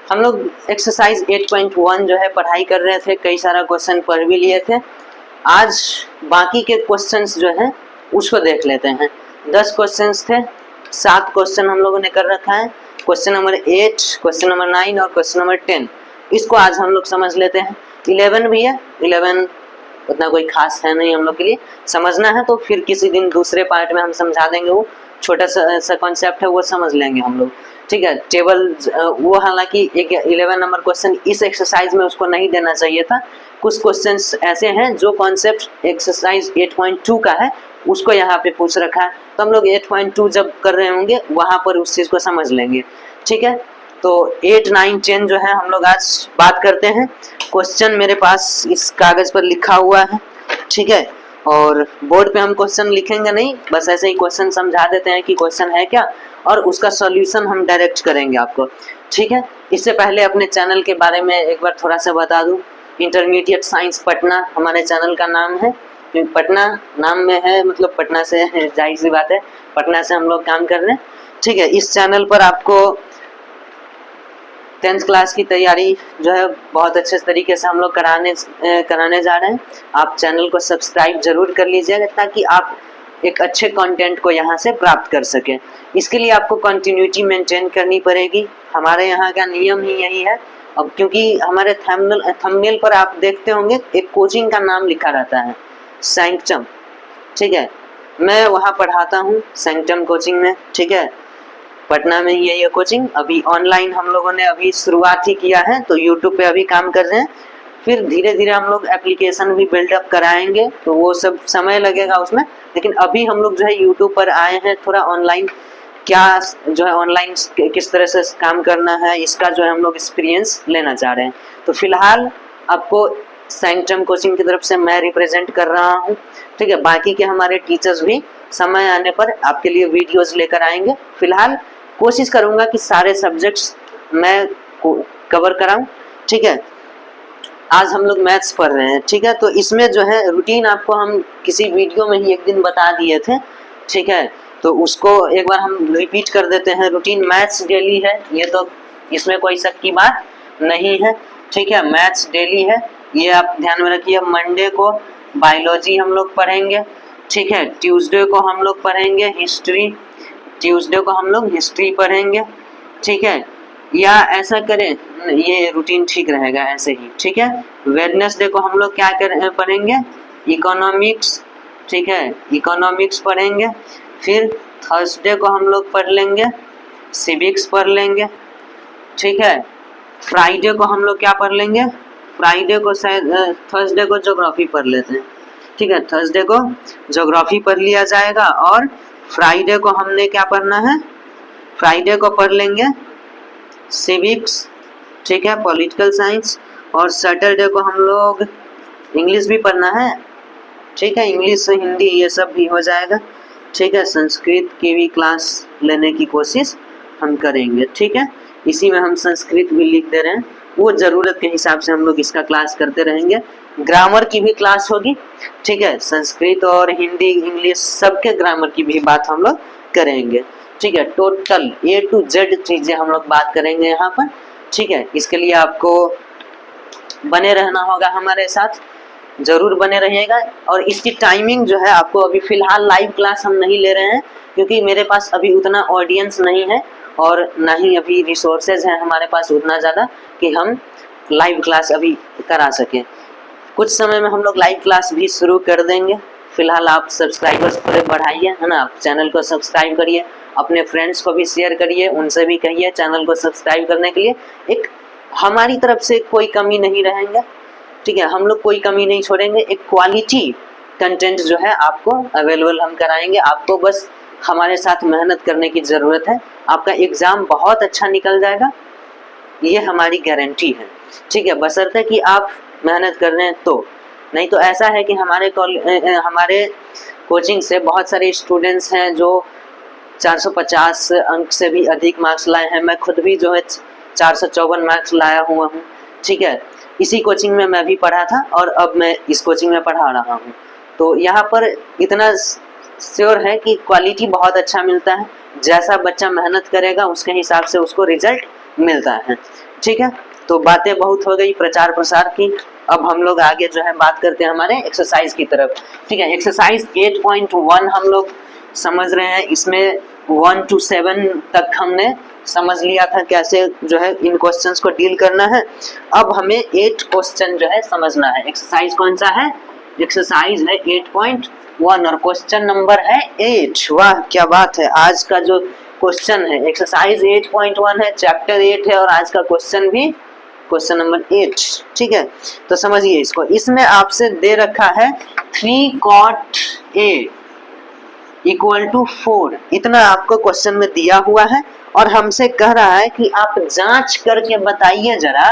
हम लोग एक्सरसाइज 8.1 जो है पढ़ाई कर रहे थे, कई सारा क्वेश्चन पढ़ भी लिए थे। आज बाकी के क्वेश्चंस जो हैं उसको देख लेते हैं। 10 क्वेश्चंस थे, 7 क्वेश्चन हम लोगों ने कर रखा है। क्वेश्चन नंबर 8, क्वेश्चन नंबर 9 और क्वेश्चन नंबर 10, इसको आज हम लोग समझ लेते हैं। 11 भी है, 11 उतना कोई खास है नहीं हम लोग के लिए, समझना है तो फिर किसी दिन दूसरे पार्ट में हम समझा देंगे। वो छोटा सा कॉन्सेप्ट है, वो समझ लेंगे हम लोग, ठीक है। टेबल वो हालांकि एक 11 नंबर क्वेश्चन इस एक्सरसाइज में उसको नहीं देना चाहिए था। कुछ क्वेश्चंस ऐसे हैं जो कॉन्सेप्ट एक्सरसाइज 8.2 का है उसको यहाँ पे पूछ रखा है, तो हम लोग 8.2 जब कर रहे होंगे वहाँ पर उस चीज़ को समझ लेंगे, ठीक है। तो 8, 9, 10 जो है हम लोग आज बात करते हैं। क्वेश्चन मेरे पास इस कागज पर लिखा हुआ है, ठीक है। और बोर्ड पे हम क्वेश्चन लिखेंगे नहीं, बस ऐसे ही क्वेश्चन समझा देते हैं कि क्वेश्चन है क्या, और उसका सॉल्यूशन हम डायरेक्ट करेंगे आपको, ठीक है। इससे पहले अपने चैनल के बारे में एक बार थोड़ा सा बता दूं। इंटरमीडिएट साइंस पटना हमारे चैनल का नाम है। पटना नाम में है, मतलब पटना से जाहिर सी बात है, पटना से हम लोग काम कर रहे हैं, ठीक है। इस चैनल पर आपको 10th क्लास की तैयारी जो है बहुत अच्छे तरीके से हम लोग कराने जा रहे हैं। आप चैनल को सब्सक्राइब जरूर कर लीजिएगा ताकि आप एक अच्छे कंटेंट को यहाँ से प्राप्त कर सकें। इसके लिए आपको कंटिन्यूटी मेंटेन करनी पड़ेगी। हमारे यहाँ का नियम ही यही है। अब क्योंकि हमारे थंबनेल पर आप देखते होंगे एक कोचिंग का नाम लिखा रहता है, सैंक्टम, ठीक है। मैं वहाँ पढ़ाता हूँ सैंक्टम कोचिंग में, ठीक है। पटना में ही है ये कोचिंग। अभी ऑनलाइन हम लोगों ने अभी शुरुआत ही किया है, तो यूट्यूब पे अभी काम कर रहे हैं। फिर धीरे धीरे हम लोग एप्लीकेशन भी बिल्डअप कराएंगे, तो वो सब समय लगेगा उसमें। लेकिन अभी हम लोग जो है यूट्यूब पर आए हैं, थोड़ा ऑनलाइन क्या जो है ऑनलाइन किस तरह से काम करना है इसका जो है हम लोग एक्सपीरियंस लेना चाह रहे हैं। तो फिलहाल आपको सैंक्टम कोचिंग की तरफ से मैं रिप्रेजेंट कर रहा हूँ, ठीक है। बाकी के हमारे टीचर्स भी समय आने पर आपके लिए वीडियोज लेकर आएंगे। फिलहाल कोशिश करूंगा कि सारे सब्जेक्ट्स मैं कवर कराऊं, ठीक है। आज हम लोग मैथ्स पढ़ रहे हैं, ठीक है। तो इसमें जो है रूटीन आपको हम किसी वीडियो में ही एक दिन बता दिए थे, ठीक है। तो उसको एक बार हम रिपीट कर देते हैं। रूटीन मैथ्स डेली है, ये तो इसमें कोई शक की बात नहीं है, ठीक है। मैथ्स डेली है, ये आप ध्यान में रखिए। मंडे को बायोलॉजी हम लोग पढ़ेंगे, ठीक है। ट्यूसडे को हम लोग पढ़ेंगे हिस्ट्री, ट्यूसडे को हम लोग हिस्ट्री पढ़ेंगे, ठीक है। या ऐसा करें, ये रूटीन ठीक रहेगा ऐसे ही, ठीक है। वेडनेसडे को हम लोग क्या पढ़ेंगे, इकोनॉमिक्स, ठीक है, इकोनॉमिक्स पढ़ेंगे। फिर थर्सडे को हम लोग पढ़ लेंगे सिविक्स पढ़ लेंगे, ठीक है। फ्राइडे को हम लोग क्या पढ़ लेंगे, फ्राइडे को शायद थर्सडे को ज्योग्राफी पढ़ लेते हैं, ठीक है। थर्सडे को ज्योग्राफी पढ़ लिया जाएगा। और फ्राइडे को हमने क्या पढ़ना है, फ्राइडे को पढ़ लेंगे सिविक्स, ठीक है, पॉलिटिकल साइंस। और सैटरडे को हम लोग इंग्लिश भी पढ़ना है, ठीक है। इंग्लिश से हिंदी ये सब भी हो जाएगा, ठीक है। संस्कृत की भी क्लास लेने की कोशिश हम करेंगे, ठीक है। इसी में हम संस्कृत भी लिख दे रहे हैं, वो ज़रूरत के हिसाब से हम लोग इसका क्लास करते रहेंगे। ग्रामर की भी क्लास होगी, ठीक है। संस्कृत और हिंदी इंग्लिश सबके ग्रामर की भी बात हम लोग करेंगे, ठीक है। टोटल A to Z चीज़ें हम लोग बात करेंगे यहाँ पर, ठीक है। इसके लिए आपको बने रहना होगा, हमारे साथ ज़रूर बने रहिएगा। और इसकी टाइमिंग जो है आपको अभी फ़िलहाल लाइव क्लास हम नहीं ले रहे हैं, क्योंकि मेरे पास अभी उतना ऑडियंस नहीं है और ना ही अभी रिसोर्सेज हैं हमारे पास उतना ज़्यादा कि हम लाइव क्लास अभी करा सकें। कुछ समय में हम लोग लाइव क्लास भी शुरू कर देंगे। फिलहाल आप सब्सक्राइबर्स थोड़े बढ़ाइए, है ना। आप चैनल को सब्सक्राइब करिए, अपने फ्रेंड्स को भी शेयर करिए, उनसे भी कहिए चैनल को सब्सक्राइब करने के लिए। एक हमारी तरफ से कोई कमी नहीं रहेंगे, ठीक है। हम लोग कोई कमी नहीं छोड़ेंगे। एक क्वालिटी कंटेंट जो है आपको अवेलेबल हम कराएंगे। आपको बस हमारे साथ मेहनत करने की ज़रूरत है। आपका एग्ज़ाम बहुत अच्छा निकल जाएगा, ये हमारी गारंटी है, ठीक है। बशर्ते कि आप मेहनत कर रहे हैं तो। नहीं तो ऐसा है कि हमारे कोचिंग से बहुत सारे स्टूडेंट्स हैं जो 450 अंक से भी अधिक मार्क्स लाए हैं। मैं खुद भी जो है 454 मार्क्स लाया हुआ हूँ, ठीक है। इसी कोचिंग में मैं भी पढ़ा था और अब मैं इस कोचिंग में पढ़ा रहा हूँ। तो यहाँ पर इतना श्योर है कि क्वालिटी बहुत अच्छा मिलता है। जैसा बच्चा मेहनत करेगा उसके हिसाब से उसको रिजल्ट मिलता है, ठीक है, तो बातें बहुत हो गई प्रचार प्रसार की। अब हम लोग आगे जो है बात करते हैं हमारे एक्सरसाइज की तरफ। ठीक है, एक्सरसाइज 8.1 हम लोग समझ रहे हैं। इसमें 1 to 7 तक हमने समझ लिया था कैसे जो है इन क्वेश्चंस को डील करना है। अब हमें 8 क्वेश्चन जो है समझना है। एक्सरसाइज कौन सा है? एक्सरसाइज है 8.1 और क्वेश्चन नंबर है 8। वाह क्या बात है, आज का जो क्वेश्चन है एक्सरसाइज 8.1 है, चैप्टर 8 है और आज का क्वेश्चन भी क्वेश्चन नंबर 8। ठीक है, तो समझिए इसको। इसमें आपसे दे रखा है 3 cot A इक्वल टू 4, इतना आपको क्वेश्चन में दिया हुआ है और हमसे कह रहा है कि आप जांच करके बताइए जरा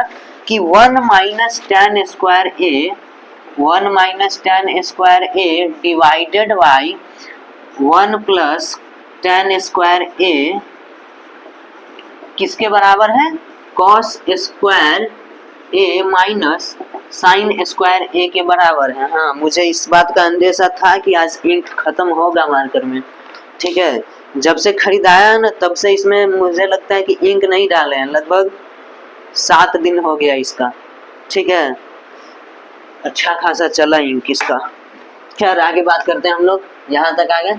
कि 1 minus tan square A 1 minus tan square A divided by 1 plus tan square A किसके बराबर है? cos square A minus sine square A के बराबर है। हाँ, मुझे इस बात का अंदेशा था कि आज इंक खत्म होगा मार्कर में। ठीक है, जब से खरीदाया है ना तब से इसमें मुझे लगता है कि इंक नहीं डाले हैं, लगभग 7 दिन हो गया इसका। ठीक है, अच्छा खासा चला इंक इसका। खैर आगे बात करते हैं हम लोग, यहाँ तक आ गए।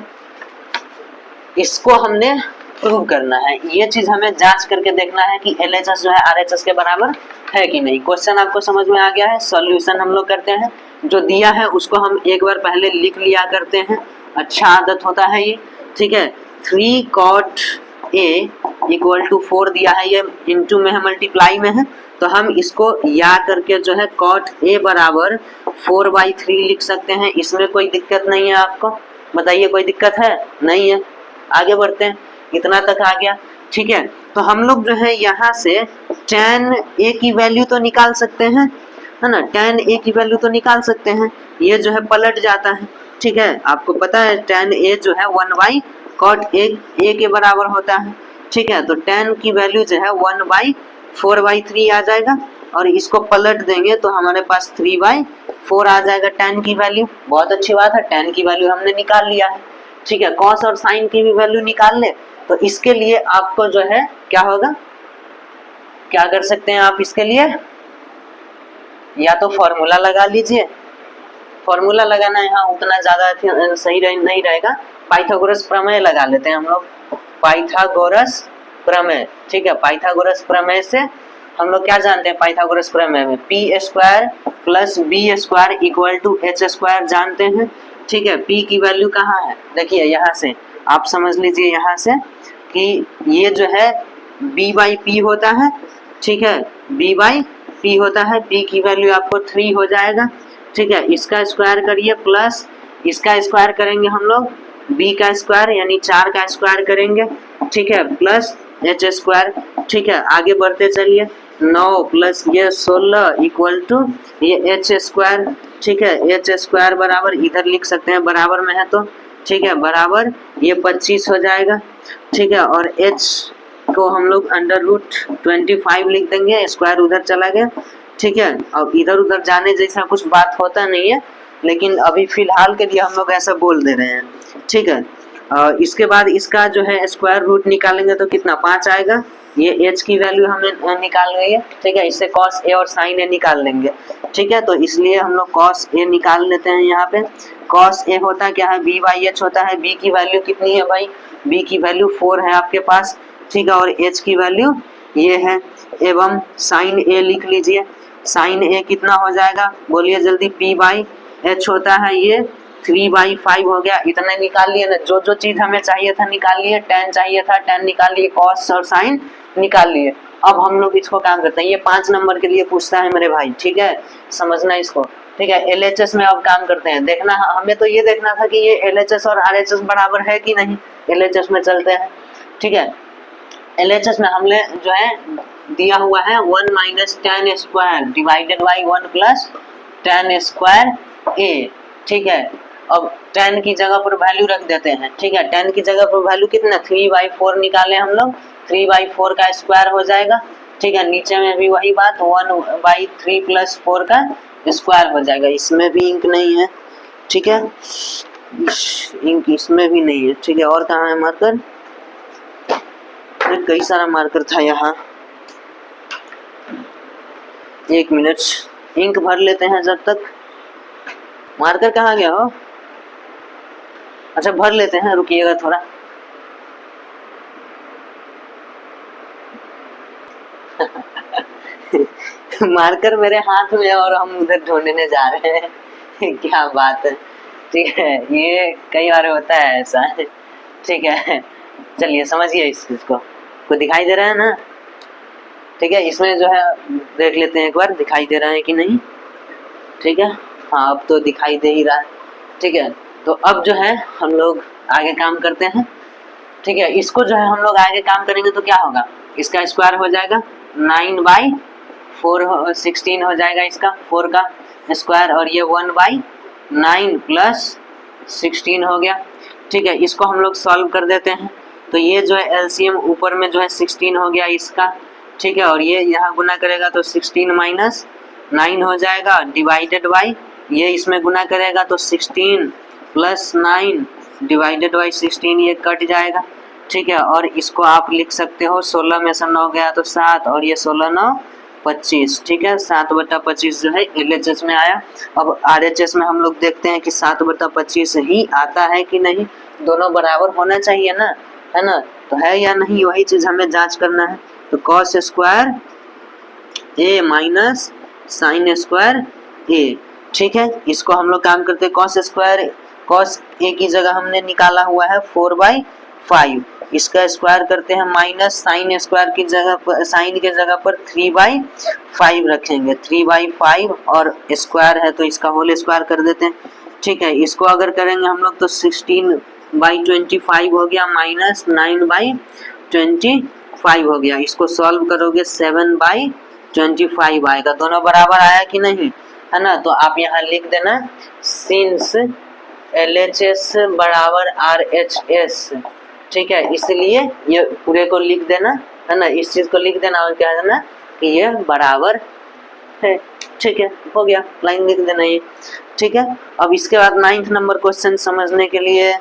इसको हमने प्रूव करना है, ये चीज हमें जांच करके देखना है कि LHS जो है RHS के बराबर है कि नहीं। क्वेश्चन आपको समझ में आ गया है। सॉल्यूशन हम लोग करते हैं, जो दिया है उसको हम एक बार पहले लिख लिया करते हैं, अच्छा आदत होता है ये। ठीक है, 3 cot A इक्वल टू 4 दिया है, ये इंटू में है, मल्टीप्लाई में है, तो हम इसको या करके जो है cot A बराबर 4/3 लिख सकते हैं। इसमें कोई दिक्कत नहीं है आपको, बताइए कोई दिक्कत है? नहीं है। आगे बढ़ते हैं, इतना तक आ गया। ठीक है, तो हम लोग जो है यहाँ से tan A की वैल्यू तो निकाल सकते हैं, है ना, tan A की वैल्यू तो निकाल सकते हैं। ये जो है पलट जाता है। ठीक है, आपको पता है tan A जो है 1/cot A के बराबर होता है। ठीक है, तो tan की वैल्यू जो है 1/4/3 आ जाएगा और इसको पलट देंगे तो हमारे पास 3/4 आ जाएगा tan की वैल्यू। बहुत अच्छी बात है, tan की वैल्यू हमने निकाल लिया है। ठीक है, cos और sin की भी वैल्यू निकाल ले, तो इसके लिए आपको जो है क्या होगा, क्या कर सकते हैं आप इसके लिए? या तो फॉर्मूला लगा लीजिए, फॉर्मूला लगाना यहाँ उतना ज्यादा सही नहीं रहेगा, पाइथागोरस प्रमेय लगा लेते हैं हम लोग, पाइथागोरस प्रमेय। ठीक है, पाइथागोरस प्रमेय से हम लोग क्या जानते हैं? पाइथागोरस प्रमेय में p² plus b² equal to h² जानते हैं। ठीक है, p की वैल्यू कहाँ है? देखिए यहाँ से आप समझ लीजिए, यहाँ से कि ये जो है b/p होता है। ठीक है, b/p होता है, p की वैल्यू आपको 3 हो जाएगा। ठीक है, इसका स्क्वायर करिए प्लस इसका स्क्वायर करेंगे हम लोग, b का स्क्वायर यानी 4 का स्क्वायर करेंगे। ठीक है, प्लस h²। ठीक है, आगे बढ़ते चलिए, 9 प्लस ये 16 इक्वल टू ये h²। ठीक है, h² बराबर इधर लिख सकते हैं, बराबर में है तो। ठीक है, बराबर ये 25 हो जाएगा। ठीक है, और h को हम लोग √25 लिख देंगे, स्क्वायर उधर चला गया। ठीक है, अब इधर उधर जाने जैसा कुछ बात होता नहीं है, लेकिन अभी फिलहाल के लिए हम लोग ऐसा बोल दे रहे हैं। ठीक है, इसके बाद इसका जो है स्क्वायर रूट निकालेंगे तो कितना 5 आएगा। ये h की वैल्यू हमें निकाल गई है। ठीक है, इससे cos A और sin A निकाल लेंगे। ठीक है, तो इसलिए हम लोग cos A निकाल लेते हैं। यहाँ पे cos A होता क्या है? b/h होता है। b की वैल्यू कितनी है भाई? b की वैल्यू 4 है आपके पास। ठीक है, और h की वैल्यू ये है, एवं sin A लिख लीजिए। sin A कितना हो जाएगा? बोलिए जल्दी। p/h होता है ये 3/5 हो गया। इतना निकाल लिए ना, जो जो चीज हमें चाहिए था निकाल लिए। tan चाहिए था, tan निकाल लिए, cos और sin निकाल लिए। अब हम लोग इसको काम करते हैं, ये 5 नंबर के लिए पूछता है मेरे भाई। ठीक है, समझना इसको। ठीक है, LHS में अब काम करते हैं। देखना, हमें तो ये देखना था कि ये LHS और RHS बराबर है कि नहीं। LHS में चलते हैं। ठीक है, LHS में हमने जो है दिया हुआ है 1 minus tan² divided by 1 plus tan² A। ठीक है, अब tan की जगह पर वैल्यू रख देते हैं। ठीक है, tan की जगह पर वैल्यू कितना 3/4 निकाले हम लोग, 3/4 का स्क्वायर हो जाएगा। ठीक है, नीचे में भी वही बात, 1/3 प्लस 4 का स्क्वायर हो जाएगा। इसमें भी इंक नहीं है। ठीक है, इंक इसमें भी नहीं है। ठीक है, और कहाँ है मार्कर? कई सारा मार्कर था यहाँ। एक मिनट इंक भर लेते हैं जब तक। मार्कर कहाँ गया हो? अच्छा भर लेते हैं, रुकिएगा थोड़ा। मार्कर मेरे हाथ में और हम उधर ढूंढने जा रहे हैं। क्या बात है। ठीक है, ये कई बार होता है ऐसा। ठीक है, चलिए समझिए इस चीज को दिखाई दे रहा है ना? ठीक है, इसमें जो है देख लेते हैं एक बार दिखाई दे रहा है कि नहीं। ठीक है, हाँ अब तो दिखाई दे ही रहा है। ठीक है, तो अब जो है हम लोग आगे काम करते हैं। ठीक है, इसको जो है हम लोग आगे काम करेंगे तो क्या होगा, इसका स्क्वायर हो जाएगा 9/4 16 हो जाएगा इसका 4 का स्क्वायर, और ये 1/9 प्लस 16 हो गया। ठीक है, इसको हम लोग सॉल्व कर देते हैं। तो ये जो है एलसीएम ऊपर में जो है 16 हो गया इसका। ठीक है, और ये यहाँ गुना करेगा तो 16 माइनस 9 हो जाएगा, डिवाइडेड बाई ये इसमें गुना करेगा तो 16 प्लस 9 डिवाइडेड बाई 16, ये कट जाएगा। ठीक है, और इसको आप लिख सकते हो 16 में से 9 गया तो 7, और ये 16 9 25। ठीक है, 7/25 जो है LHS में आया। अब RHS में हम लोग देखते हैं कि 7/25 ही आता है कि नहीं, दोनों बराबर होना चाहिए ना, है ना? तो है या नहीं, वही चीज हमें जांच करना है। तो कॉस स्क्वायर ए माइनस साइन स्क्वायर ए। ठीक है, इसको हम लोग काम करते हैं कॉस स्क्वायर, कॉस ए की जगह हमने निकाला हुआ है 4/5, इसका स्क्वायर करते हैं माइनस साइन स्क्वायर की जगह पर, साइन के जगह पर 3/5 रखेंगे, 3/5 और स्क्वायर है तो इसका होल स्क्वायर कर देते हैं। ठीक है, इसको अगर करेंगे हम लोग तो 16/25 हो गया माइनस 9/25 हो गया। इसको सॉल्व करोगे 7/25 आएगा। दोनों बराबर आया कि नहीं, है ना? तो आप यहाँ लिख देना सिंस LHS बराबर RHS। ठीक है, इसलिए ये पूरे को लिख देना, है ना? इस चीज को लिख देना और क्या देना कि ये बराबर है। ठीक है, हो गया, लाइन लिख देना ये। ठीक है, अब इसके बाद 9th नंबर क्वेश्चन समझने के लिए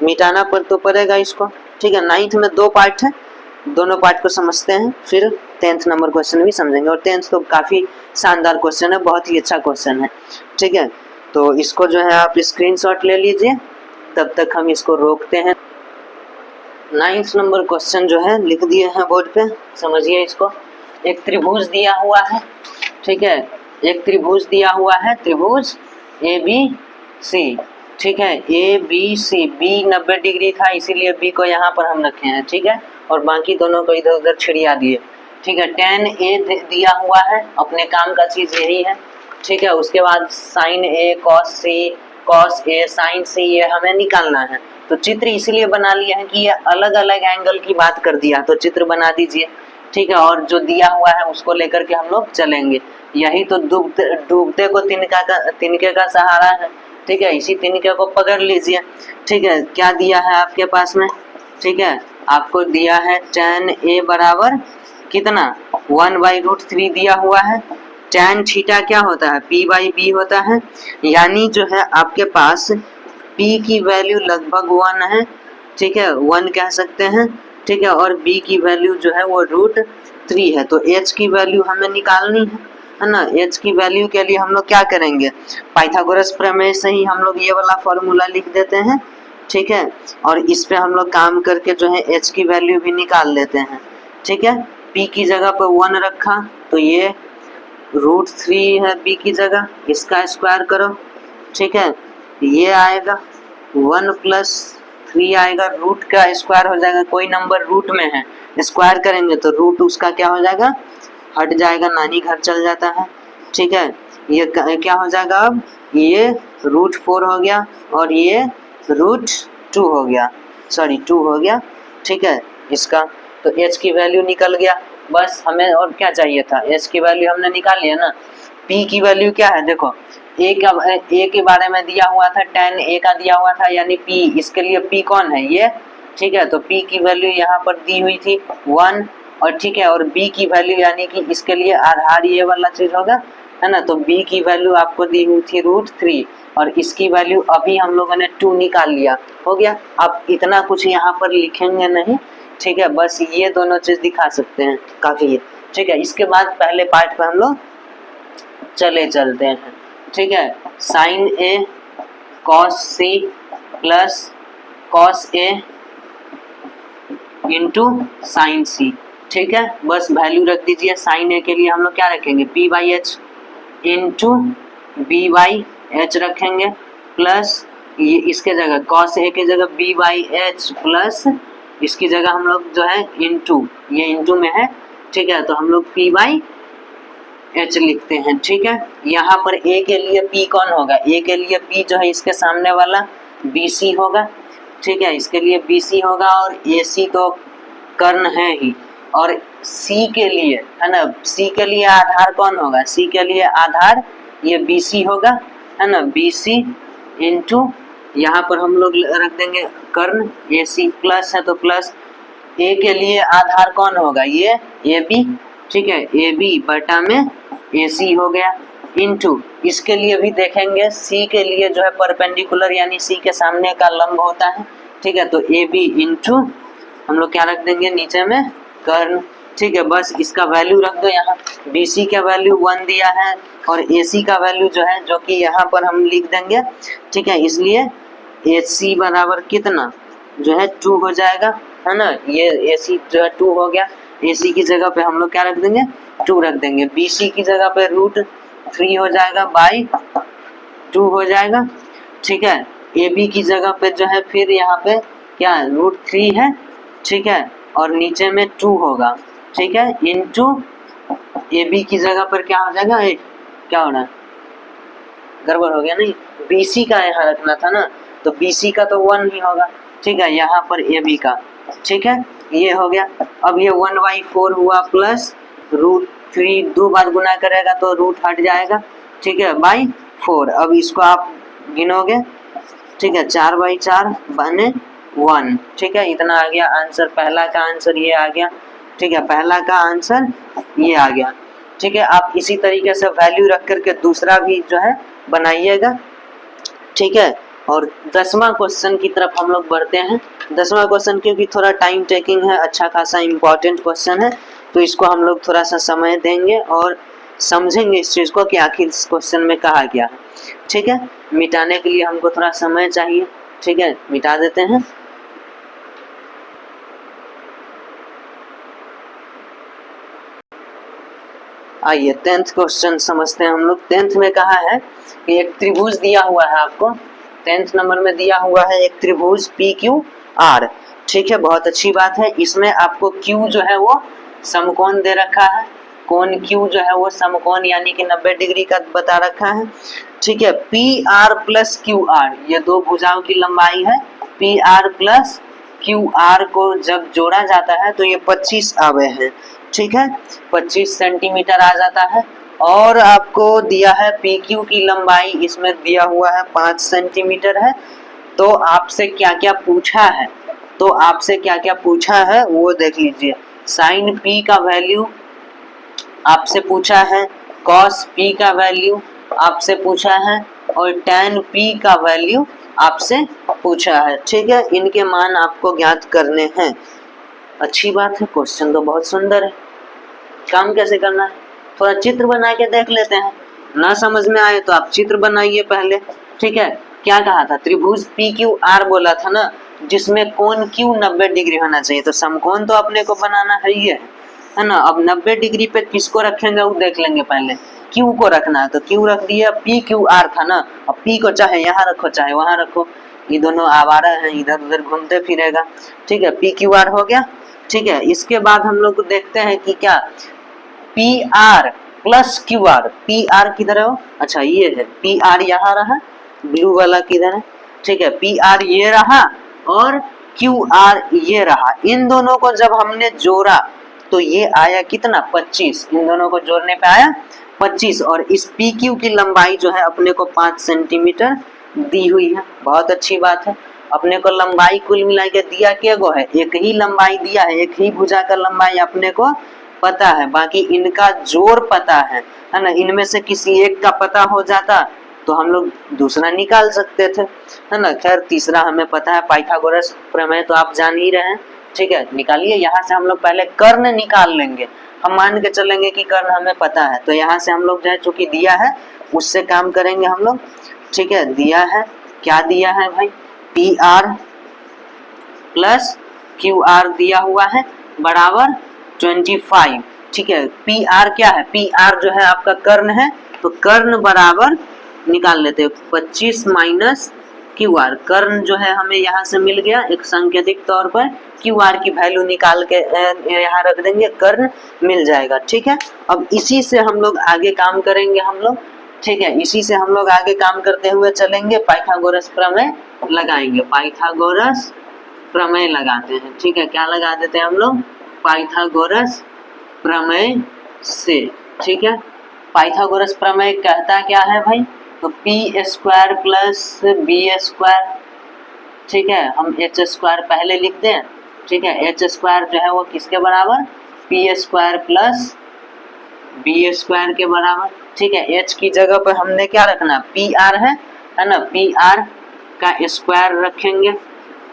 मिटाना पर तो पड़ेगा इसको। ठीक है, 9th में 2 पार्ट है, दोनों पार्ट को समझते हैं, फिर 10th नंबर क्वेश्चन भी समझेंगे। और 10th तो काफी शानदार क्वेश्चन है, बहुत ही अच्छा क्वेश्चन है। ठीक है, तो इसको जो है आप स्क्रीनशॉट ले लीजिए, तब तक हम इसको रोकते हैं। 9th नंबर क्वेश्चन जो है लिख दिए हैं बोर्ड पे, समझिए इसको। एक त्रिभुज दिया हुआ है। ठीक है, एक त्रिभुज दिया हुआ है, त्रिभुज ABC। ठीक है, ABC, B 90 डिग्री था इसीलिए B को यहाँ पर हम रखे हैं। ठीक है, और बाकी दोनों को इधर उधर छिड़िया दिए। ठीक है, tan A दिया हुआ है, अपने काम का चीज यही है। ठीक है, उसके बाद sin A cos A sin C ये हमें निकालना है। तो चित्र इसलिए बना लिया है कि ये अलग अलग एंगल की बात कर दिया, तो चित्र बना दीजिए। ठीक है, और जो दिया हुआ है उसको लेकर के हम लोग चलेंगे। यही तो डूबते को तिनके का सहारा है। ठीक है, इसी तिनके को पकड़ लीजिए। ठीक है, क्या दिया है आपके पास में? ठीक है, आपको दिया है tan A बराबर कितना 1/√3 दिया हुआ है। tan थीटा क्या होता है, P/B होता है, यानी जो है आपके पास P की वैल्यू लगभग 1 है। ठीक है, 1 कह सकते हैं। ठीक है, और B की वैल्यू जो है वो √3 है। तो H की वैल्यू हमें निकालनी है ना? H की वैल्यू के लिए हम लोग क्या करेंगे, पाइथागोरस प्रमेय से ही हम लोग ये वाला फॉर्मूला लिख देते हैं। ठीक है, और इस पे हम लोग काम करके जो है H की वैल्यू भी निकाल लेते हैं। ठीक है, P की जगह पर 1 रखा तो ये √3 है B की जगह, इसका स्क्वायर करो। ठीक है, ये आएगा 1 + 3 आएगा, रूट का स्क्वायर हो जाएगा, कोई नंबर रूट में है स्क्वायर करेंगे तो रूट उसका क्या हो जाएगा, हट जाएगा, नानी घर चल जाता है। ठीक है, ये क्या हो जाएगा, अब ये √4 हो गया और ये √2 हो गया, सॉरी 2 हो गया। ठीक है, इसका तो H की वैल्यू निकल गया। बस हमें और क्या चाहिए था, H की वैल्यू हमने निकाल लिया ना। P की वैल्यू क्या है, देखो A के बारे में दिया हुआ था, tan A का दिया हुआ था, यानी P, इसके लिए P कौन है, ये। ठीक है, तो P की वैल्यू यहाँ पर दी हुई थी 1, और ठीक है, और B की वैल्यू यानी कि इसके लिए आधार ये वाला चीज होगा, है ना? तो B की वैल्यू आपको दी हुई थी √3 और इसकी वैल्यू अभी हम लोगों ने 2 निकाल लिया, हो गया। अब इतना कुछ यहाँ पर लिखेंगे नहीं। ठीक है, बस ये दोनों चीज दिखा सकते हैं, काफी है। ठीक है। इसके बाद पहले पार्ट पे हम लोग चलते हैं, ठीक है। Sign A cos C plus cos A into sine सी, ठीक है। बस वैल्यू रख दीजिए। साइन ए के लिए हम लोग क्या रखेंगे, P by H into B by H रखेंगे, प्लस ये इसके जगह कॉस ए के जगह बी बाई एच प्लस इसकी जगह हम लोग जो है इंटू, ये इंटू में है, ठीक है। तो हम लोग पी बाई एच लिखते हैं, ठीक है। यहाँ पर ए के लिए पी कौन होगा, ए के लिए पी जो है इसके सामने वाला बी सी होगा, ठीक है। इसके लिए बी सी होगा और ए सी तो कर्ण है ही, और सी के लिए है ना, सी के लिए आधार कौन होगा, सी के लिए आधार ये बी सी होगा, है ना। बी सी इंटू यहाँ पर हम लोग रख देंगे कर्ण, ए सी प्लस है तो प्लस ए के लिए आधार कौन होगा, ये ए बी, ठीक है। ए बी बटा में ए सी हो गया, इंटू इसके लिए भी देखेंगे सी के लिए जो है परपेंडिकुलर यानी सी के सामने का लंब होता है, ठीक है। तो ए बी इंटू हम लोग क्या रख देंगे नीचे में कर्ण, ठीक है। बस इसका वैल्यू रख दो यहाँ, बी सी का वैल्यू 1 दिया है और ए सी का वैल्यू जो है जो कि यहाँ पर हम लिख देंगे, ठीक है। इसलिए ए सी बराबर कितना जो है 2 हो जाएगा, है ना। ये ए सी जो है 2 हो गया, ए सी की जगह पे हम लोग क्या रख देंगे 2 रख देंगे, बी सी की जगह पे √3 हो जाएगा बाई 2 हो जाएगा, ठीक है। ए बी की जगह पे जो है फिर यहाँ पे क्या √3 है, ठीक है, और नीचे में 2 होगा, ठीक है, इंटू ए बी की जगह पर क्या हो जाएगा, क्या हो रहा है, गड़बड़ हो गया नहीं, बी सी का यहाँ रखना था ना, तो बी सी का तो 1 ही होगा, ठीक है। यहाँ पर ए बी का, ठीक है, ये हो गया। अब ये 1/4 हुआ प्लस √3 2 बार गुना करेगा तो रूट हट जाएगा, ठीक है, बाई 4। अब इसको आप गिनोगे, ठीक है, 4/4 बने 1, ठीक है। इतना आ गया आंसर, पहला का आंसर ये आ गया, ठीक है, पहला का आंसर ये आ गया, ठीक है। आप इसी तरीके से वैल्यू रख करके दूसरा भी जो है बनाइएगा, ठीक है। और 10वां क्वेश्चन की तरफ हम लोग बढ़ते हैं। 10वां क्वेश्चन क्योंकि थोड़ा टाइम टेकिंग है, अच्छा खासा इम्पोर्टेंट क्वेश्चन है, तो इसको हम लोग थोड़ा सा समय देंगे और समझेंगे इस चीज़ को कि आखिर इस क्वेश्चन में कहा गया है, ठीक है। मिटाने के लिए हमको थोड़ा समय चाहिए, ठीक है, मिटा देते हैं। आइए 10th क्वेश्चन समझते हैं हम लोग। 10th में कहा है कि एक त्रिभुज दिया हुआ है आपको, 10th नंबर में दिया हुआ है एक त्रिभुज पी क्यू आर, ठीक है, बहुत अच्छी बात है। इसमें आपको क्यू जो है वो समकोण दे रखा है, कोण क्यू जो है वो समकोण यानी कि 90 डिग्री का बता रखा है, ठीक है। P R plus Q R ये दो भुजाओं की लंबाई है, P R plus Q R को जब जोड़ा जाता है तो ये 25 आवे हैं, ठीक है, 25 सेंटीमीटर आ जाता है। और आपको दिया है पी क्यू की लंबाई, इसमें दिया हुआ है 5 सेंटीमीटर है। तो आपसे क्या क्या पूछा है, तो आपसे क्या क्या पूछा है वो देख लीजिए। साइन पी का वैल्यू आपसे पूछा है, कॉस पी का वैल्यू आपसे पूछा है और टैन पी का वैल्यू आपसे पूछा है, ठीक है। इनके मान आपको ज्ञात करने हैं। अच्छी बात है, क्वेश्चन तो बहुत सुंदर है। काम कैसे करना है, थोड़ा चित्र बना के देख लेते हैं। ना समझ में आए तो आप चित्र बनाइए पहले, ठीक है। क्या कहा था, त्रिभुज पी क्यू आर बोला था ना, जिसमें कोण क्यू 90 डिग्री होना चाहिए, तो समकोण तो अपने को बनाना है ना। अब 90 डिग्री पे किसको रखेंगे वो देख लेंगे, पहले क्यू को रखना है तो क्यू रख दिया, पी क्यू आर था ना, अब पी को चाहे यहाँ रखो चाहे वहाँ रखो, ये दोनों आवारा हैं, इधर उधर घूमते फिरेगा, ठीक है। पी क्यू आर हो गया, ठीक है। इसके बाद हम लोग देखते हैं कि क्या P R plus Q R, P R किधर है वो, अच्छा ये है, पी आर यहाँ रहा, ब्लू वाला किधर है, ठीक है, पी आर ये रहा और क्यू आर ये रहा। इन दोनों को जब हमने जोड़ा तो ये आया कितना 25, इन दोनों को जोड़ने पे आया 25। और इस पी क्यू की लंबाई जो है अपने को 5 सेंटीमीटर दी हुई है, बहुत अच्छी बात है। अपने को लंबाई कुल मिला के दिया क्या गो है, एक ही लंबाई दिया है, एक ही भुजा का लंबाई अपने को पता है, बाकी इनका जोड़ पता है ना। इनमें से किसी एक का पता हो जाता तो हम लोग दूसरा निकाल सकते थे, है ना। खैर तीसरा हमें पता है, पाइथागोरस प्रमेय तो आप जान ही रहे हैं, ठीक है, निकालिए। यहाँ से हम लोग पहले कर्ण निकाल लेंगे, हम मान के चलेंगे कि कर्ण हमें पता है, तो यहाँ से हम लोग जो है चूंकि दिया है उससे काम करेंगे हम लोग। ठीक है, दिया है, क्या दिया है भाई, P R plus Q R दिया हुआ है बराबर 25। ठीक है, पी आर क्या है, पी आर जो है आपका कर्ण है, तो कर्ण बराबर निकाल लेते हैं 25 माइनस क्यू आर। कर्ण जो है हमें यहाँ से मिल गया एक सांकेतिक तौर पर, क्यू आर की वैल्यू निकाल के यहाँ रख देंगे, कर्ण मिल जाएगा। ठीक है, अब इसी से हम लोग आगे काम करेंगे हम लोग। ठीक है, इसी से हम लोग आगे काम करते हुए चलेंगे, पाइथागोरस प्रमेय लगाएंगे, पाइथागोरस प्रमेय लगाते हैं। ठीक है, क्या लगा देते हैं हम लोग, पाइथागोरस प्रमेय से। ठीक है, पाइथागोरस प्रमेय कहता क्या है भाई, तो P square plus B square. ठीक है, हम एच स्क्वायर पहले लिख दें। ठीक है, एच स्क्वायर जो है वो किसके बराबर, P square plus B square के बराबर। ठीक है, एच की जगह पर हमने क्या रखना, पी आर है ना, पी आर का स्क्वायर रखेंगे।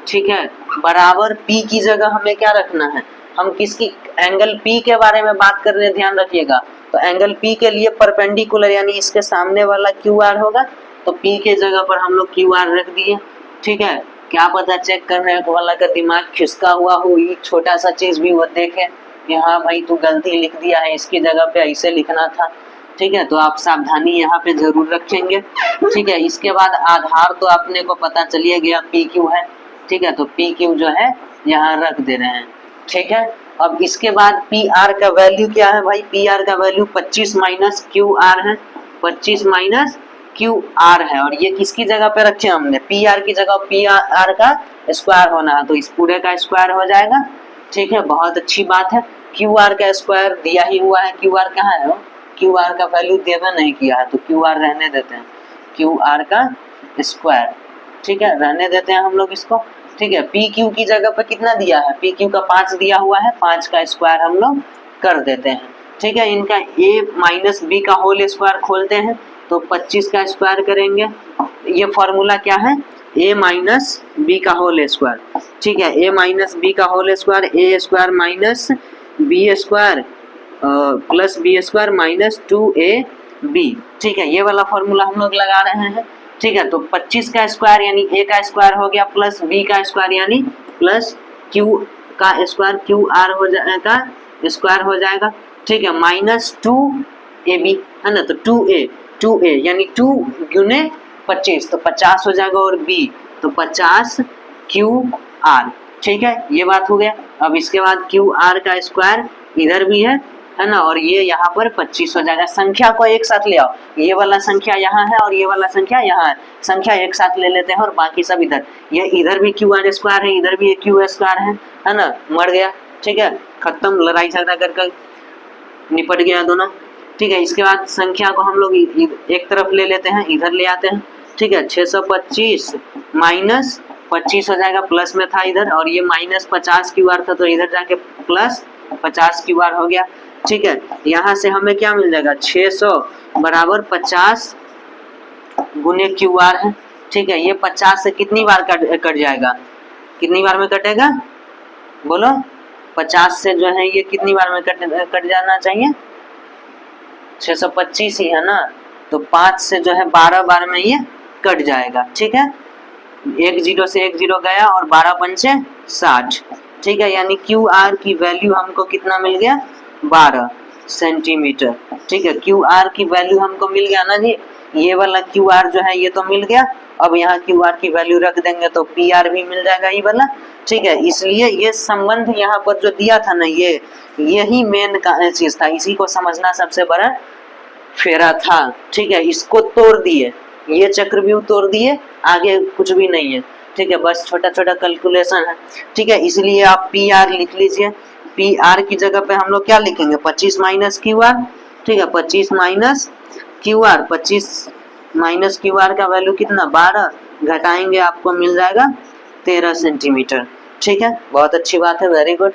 ठीक है, बराबर पी की जगह हमें क्या रखना है, हम किसकी, एंगल पी के बारे में बात कर रहे हैं, ध्यान रखिएगा। तो एंगल पी के लिए परपेंडिकुलर यानी इसके सामने वाला क्यू आर होगा, तो पी के जगह पर हम लोग क्यू आर रख दिए। ठीक है, क्या पता चेक करने वाला का दिमाग खिसका हुआ हो, ये छोटा सा चीज भी वो देखे कि हाँ भाई तू गलती लिख दिया है, इसकी जगह पे ऐसे लिखना था। ठीक है, तो आप सावधानी यहाँ पे जरूर रखेंगे। ठीक है, इसके बाद आधार तो आपने को पता चलिए गया पी क्यू है। ठीक है, तो पी क्यू जो है यहाँ रख दे रहे हैं। ठीक है, अब इसके बाद पी आर का वैल्यू क्या है भाई, पी आर का वैल्यू 25 माइनस क्यू आर है, 25 माइनस क्यू आर है, और ये किसकी जगह पे रखे हमने, पी आर की जगह पी आर का स्क्वायर होना है, तो इस पूरे का स्क्वायर हो जाएगा। ठीक है, बहुत अच्छी बात है, क्यू आर का स्क्वायर दिया ही हुआ है, क्यू आर कहाँ है, क्यू आर का वैल्यू देवे नहीं किया है, तो क्यू आर रहने देते हैं, क्यू आर का स्क्वायर। ठीक है, रहने देते हैं हम लोग इसको। ठीक है, पी क्यू की जगह पर कितना दिया है, पी क्यू का 5 दिया हुआ है, 5 का स्क्वायर हम लोग कर देते हैं। ठीक है, इनका ए माइनस बी का होल स्क्वायर खोलते हैं, तो 25 का स्क्वायर करेंगे। ये फॉर्मूला क्या है, ए माइनस बी का होल स्क्वायर। ठीक है, ए माइनस बी का whole square, A square minus B square plus B square minus 2ab। ठीक है, ये वाला फॉर्मूला हम लोग लगा रहे हैं। ठीक है, तो 25 का स्क्वायर यानी ए का स्क्वायर हो गया प्लस बी का स्क्वायर यानी प्लस क्यू का स्क्वायर, क्यू आर हो जाएगा स्क्वायर हो जाएगा। ठीक है, माइनस 2ab है ना, तो 2a यानी 2 गुने 25 तो 50 हो जाएगा, और b तो 50 क्यू आर। ठीक है, ये बात हो गया। अब इसके बाद क्यू आर का स्क्वायर इधर भी है ना, और ये यहाँ पर 25 हो जाएगा। संख्या को एक साथ ले आओ, ये वाला संख्या यहाँ है और ये वाला संख्या यहाँ है, संख्या एक साथ ले लेते हैं और बाकी सब इधर। ये इधर भी क्यू आर स्क्वायर है, इधर भी क्यू स्क्वायर है ना, मर गया। ठीक है, खत्म, लड़ाई झगड़ा करके निपट गया दोनों। ठीक है, इसके बाद संख्या को हम लोग एक तरफ ले लेते हैं, इधर ले आते हैं। ठीक है, 625 माइनस 25 हो जाएगा, प्लस में था इधर, और ये माइनस 50 क्यू आर था, तो इधर जाके प्लस 50 क्यू आर हो गया। ठीक है, यहाँ से हमें क्या मिल जाएगा, 600 बराबर 50 गुने क्यू आर है। ठीक है, ये 50 से कितनी बार कट जाएगा, कितनी बार में कटेगा बोलो, 50 से जो है ये कितनी बार में कट जाना चाहिए, 625 ही है ना, तो 5 से जो है 12 बार में ये कट जाएगा। ठीक है, 1 0 से 1 0 गया और 12 पंचे 60। ठीक है, यानी क्यू आर की वैल्यू हमको कितना मिल गया, 12 सेंटीमीटर। ठीक है, क्यू आर की वैल्यू हमको मिल गया ना जी, ये वाला क्यू आर जो है ये तो मिल गया। अब यहाँ क्यू आर की वैल्यू रख देंगे तो पी आर भी मिल जाएगा ये वाला। ठीक है, इसलिए ये संबंध यहाँ पर जो दिया था ना, ये यही मेन चीज था, इसी को समझना सबसे बड़ा फेरा था। ठीक है, इसको तोड़ दिए, ये चक्रव्यूह तोड़ दिए, आगे कुछ भी नहीं है। ठीक है, बस छोटा छोटा कैलकुलेशन है। ठीक है, इसलिए आप पी आर लिख लीजिए, पी आर की जगह पे हम लोग क्या लिखेंगे, 25 माइनस क्यू आर। ठीक है, 25 minus Q R, 25 minus Q R का वैल्यू कितना, 12, घटाएंगे आपको मिल जाएगा 13 सेंटीमीटर। ठीक है, बहुत अच्छी बात है, वेरी गुड।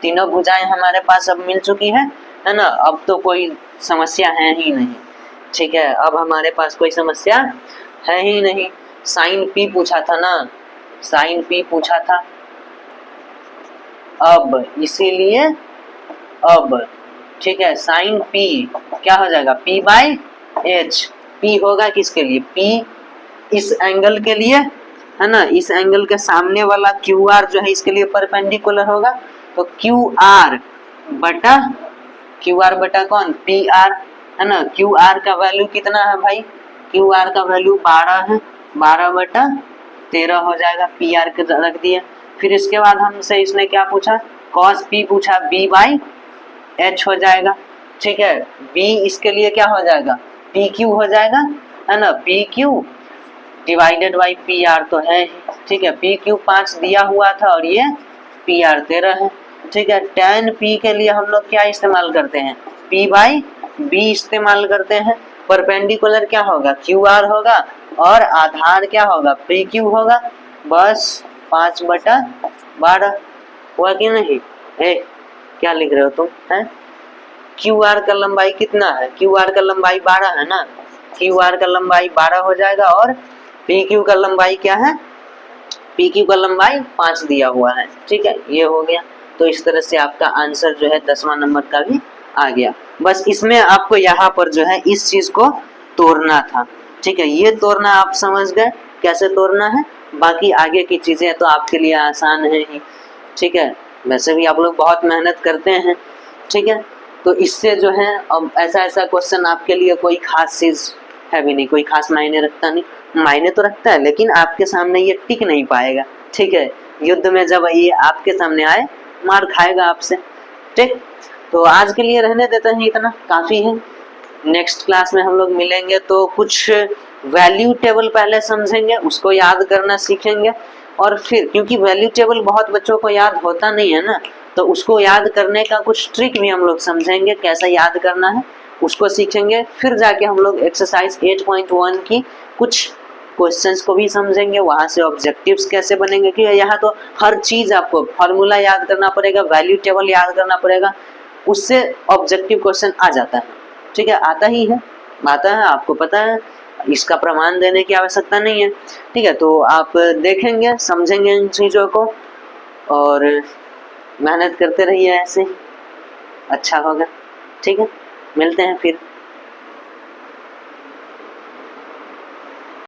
तीनों भुजाएं हमारे पास अब मिल चुकी है ना, अब तो कोई समस्या है ही नहीं। ठीक है, अब हमारे पास कोई समस्या है ही नहीं। साइन पी पूछा था ना, साइन पी पूछा था, अब, इसीलिए अब, ठीक है। साइन पी क्या हो जाएगा, पी बाई एच। पी होगा किसके लिए, पी इस एंगल के लिए, है ना, इस एंगल के सामने वाला क्यू आर जो है इसके लिए परपेंडिकुलर होगा, तो क्यू आर बटा कौन, पी आर, है ना। क्यू आर का वैल्यू कितना है भाई, क्यू आर का वैल्यू 12 है, 12/13 हो जाएगा, पी आर के रख दिया। फिर इसके बाद हमसे इसने क्या पूछा, कॉस पी पूछा, बी बाई एच हो जाएगा, ठीक है। बी इसके लिए क्या हो जाएगा, पी क्यू हो जाएगा, है ना, P Q divided by P R तो है, ठीक है। पी क्यू 5 दिया हुआ था और ये पी आर 13 है, ठीक है। tan पी के लिए हम लोग क्या इस्तेमाल करते हैं, पी बाई बी इस्तेमाल करते हैं। परपेंडिकुलर क्या होगा, क्यू आर होगा, और आधार क्या होगा, पी क्यू होगा, बस 5/12 हुआ कि नहीं। क्या लिख रहे हो तुम, है क्यू आर का लंबाई कितना है, क्यू आर का लंबाई 12 है ना, क्यू आर का लंबाई 12 हो जाएगा, और पी क्यू का लंबाई क्या है, पी क्यू का लंबाई 5 दिया हुआ है, ठीक है। ये हो गया, तो इस तरह से आपका आंसर जो है 10वां नंबर का भी आ गया। बस इसमें आपको यहाँ पर जो है इस चीज को तोड़ना था, ठीक है। ये तोड़ना आप समझ गए कैसे तोड़ना है, बाकी आगे की चीजें तो आपके लिए आसान है ही, ठीक है। वैसे भी आप लोग बहुत मेहनत करते हैं, ठीक है। तो इससे जो है अब ऐसा क्वेश्चन आपके लिए कोई खास चीज है भी नहीं, कोई खास मायने रखता नहीं, मायने तो रखता है लेकिन आपके सामने ये टिक नहीं पाएगा, ठीक है। युद्ध में जब ये आपके सामने आए मार खाएगा आपसे, ठीक। तो आज के लिए रहने देते हैं, इतना काफी है। नेक्स्ट क्लास में हम लोग मिलेंगे तो कुछ वैल्यू टेबल पहले समझेंगे, उसको याद करना सीखेंगे, और फिर क्योंकि वैल्यू टेबल बहुत बच्चों को याद होता नहीं है ना, तो उसको याद करने का कुछ ट्रिक भी हम लोग समझेंगे, कैसा याद करना है उसको सीखेंगे। फिर जाके हम लोग एक्सरसाइज 8.1 की कुछ क्वेश्चंस को भी समझेंगे, वहां से ऑब्जेक्टिव्स कैसे बनेंगे, क्योंकि यहाँ तो हर चीज आपको फॉर्मूला याद करना पड़ेगा, वैल्यू टेबल याद करना पड़ेगा, उससे ऑब्जेक्टिव क्वेश्चन आ जाता है, ठीक है। आता ही है, आता है, आपको पता है, इसका प्रमाण देने की आवश्यकता नहीं है, ठीक है। तो आप देखेंगे, समझेंगे इन चीज़ों को, और मेहनत करते रहिए, ऐसे अच्छा होगा, ठीक है। मिलते हैं फिर।